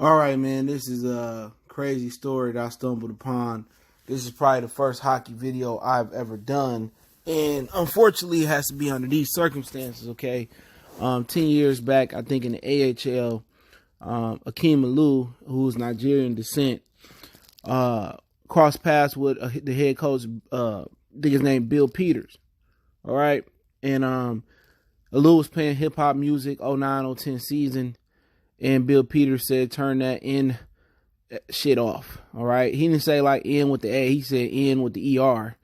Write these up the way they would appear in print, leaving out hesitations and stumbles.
All right, man, this is a crazy story that I stumbled upon. This is probably the first hockey video I've ever done. And unfortunately, it has to be under these circumstances, okay? 10 years back, I think in the AHL, Akim Aliu, who is Nigerian descent, crossed paths with the head coach, I think his name Bill Peters, all right? And Aliu was playing hip-hop music, 09-010 season, and Bill Peters said, turn that in shit off, all right? He didn't say, like, in with the A. He said in with the ER,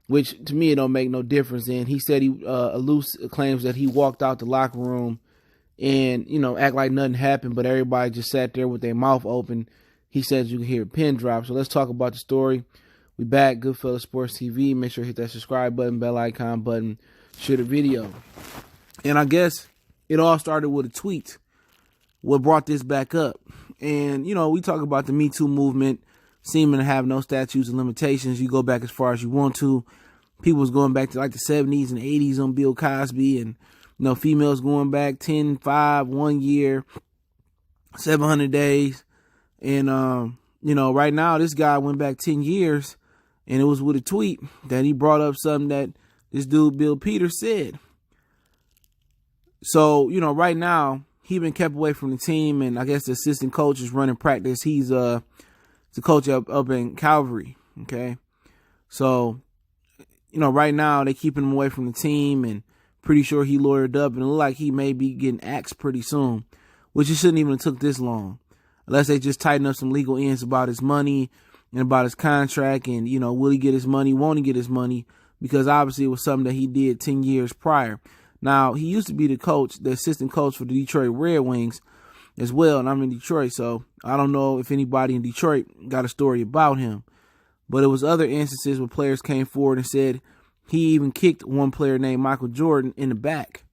which to me, it don't make no difference. And he said Aliu claims that he walked out the locker room and, act like nothing happened, but everybody just sat there with their mouth open. He says you can hear a pin drop. So let's talk about the story. We back, Goodfellas Sports TV. Make sure to hit that subscribe button, bell icon button, share the video. And I guess it all started with a tweet. What brought this back up? And, we talk about the Me Too movement seeming to have no statutes and limitations. You go back as far as you want to. People was going back to like the 70s and 80s on Bill Cosby, and, females going back 10, 5, 1 year, 700 days. And, right now this guy went back 10 years, and it was with a tweet that he brought up something that this dude Bill Peters said. So, right now, he been kept away from the team, and I guess the assistant coach is running practice. He's the coach up in Calgary, okay? So, right now they keeping him away from the team, and pretty sure he lawyered up, and it look like he may be getting axed pretty soon, which it shouldn't even have took this long, unless they just tighten up some legal ends about his money and about his contract, and, will he get his money, won't he get his money, because obviously it was something that he did 10 years prior. Now, he used to be the assistant coach for the Detroit Red Wings as well, and I'm in Detroit, so I don't know if anybody in Detroit got a story about him. But it was other instances where players came forward and said he even kicked one player named Michael Jordan in the back,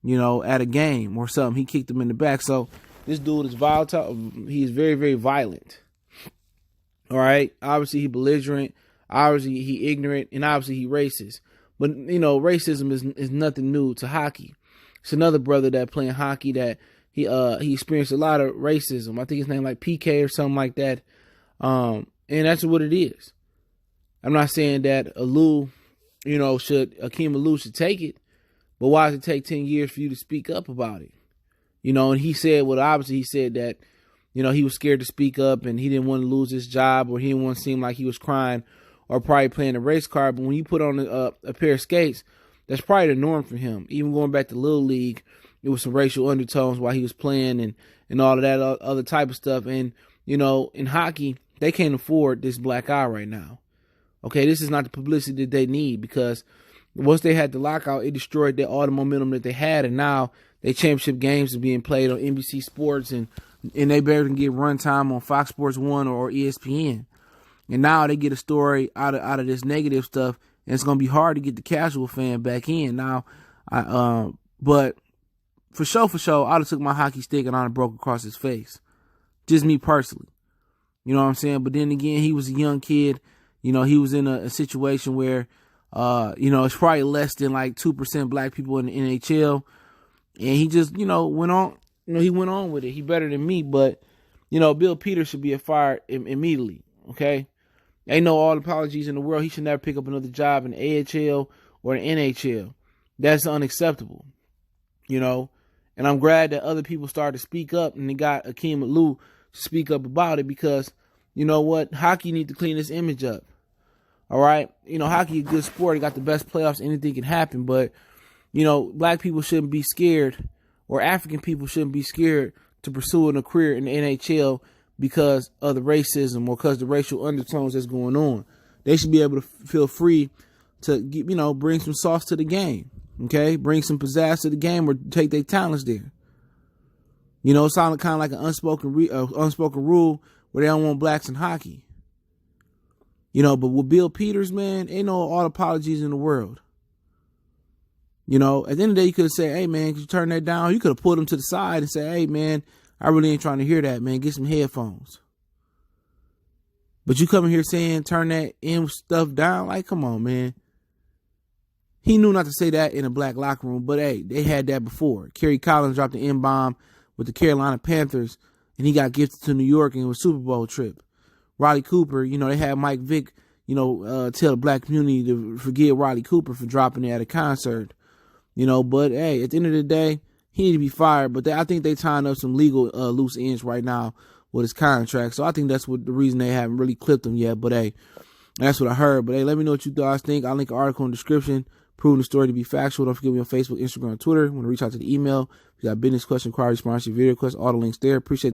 at a game or something. He kicked him in the back. So this dude is volatile. He's very, very violent. All right? Obviously, he belligerent. Obviously, he ignorant. And obviously, he racist. But, racism is nothing new to hockey. It's another brother that playing hockey that he experienced a lot of racism. I think his name like PK or something like that. And that's what it is. I'm not saying that Aliu, Akim Aliu should take it, but why does it take 10 years for you to speak up about it? And he said, obviously he said that, he was scared to speak up and he didn't want to lose his job, or he didn't want to seem like he was crying or probably playing a race car. But when you put on a pair of skates, that's probably the norm for him. Even going back to Little League, it was some racial undertones while he was playing and all of that other type of stuff. And, in hockey, they can't afford this black eye right now. Okay, this is not the publicity that they need, because once they had the lockout, it destroyed all the momentum that they had. And now their championship games are being played on NBC Sports, and they barely can get runtime on Fox Sports 1 or ESPN. And now they get a story out of this negative stuff, and it's going to be hard to get the casual fan back in. Now, but for sure, I'd have took my hockey stick and I'd have broke across his face. Just me personally. You know what I'm saying? But then again, he was a young kid. He was in a situation where, it's probably less than like 2% black people in the NHL. And he just, went on, he went on with it. He better than me, but, Bill Peters should be fired immediately. Okay? Ain't no all apologies in the world. He should never pick up another job in the AHL or the NHL. That's unacceptable. And I'm glad that other people started to speak up, and they got Akim Aliu to speak up about it, because, hockey need to clean this image up. All right? Hockey is a good sport. It got the best playoffs. Anything can happen. But, black people shouldn't be scared, or African people shouldn't be scared to pursuing a career in the NHL because of the racism or because of the racial undertones that's going on. They should be able to feel free to, bring some sauce to the game. Okay? Bring some pizzazz to the game, or take their talents there. It sounded kind of like an unspoken rule where they don't want blacks in hockey. But with Bill Peters, man, ain't no all apologies in the world. At the end of the day, you could have said, hey, man, could you turn that down? You could have pulled him to the side and said, hey, man, I really ain't trying to hear that, man. Get some headphones. But you coming here saying turn that M stuff down? Like, come on, man. He knew not to say that in a black locker room, but hey, they had that before. Kerry Collins dropped the M-bomb with the Carolina Panthers and he got gifted to New York and it was a Super Bowl trip. Riley Cooper, they had Mike Vick, tell the black community to forget Riley Cooper for dropping it at a concert. But hey, at the end of the day, he need to be fired. But I think they tying up some legal loose ends right now with his contract. So I think that's the reason they haven't really clipped him yet. But hey, that's what I heard. But hey, let me know what you guys think. I'll link an article in the description proving the story to be factual. Don't forget me on Facebook, Instagram, and Twitter. Want to reach out to the email. If you got business question, inquiry, sponsorship, video requests, all the links there. Appreciate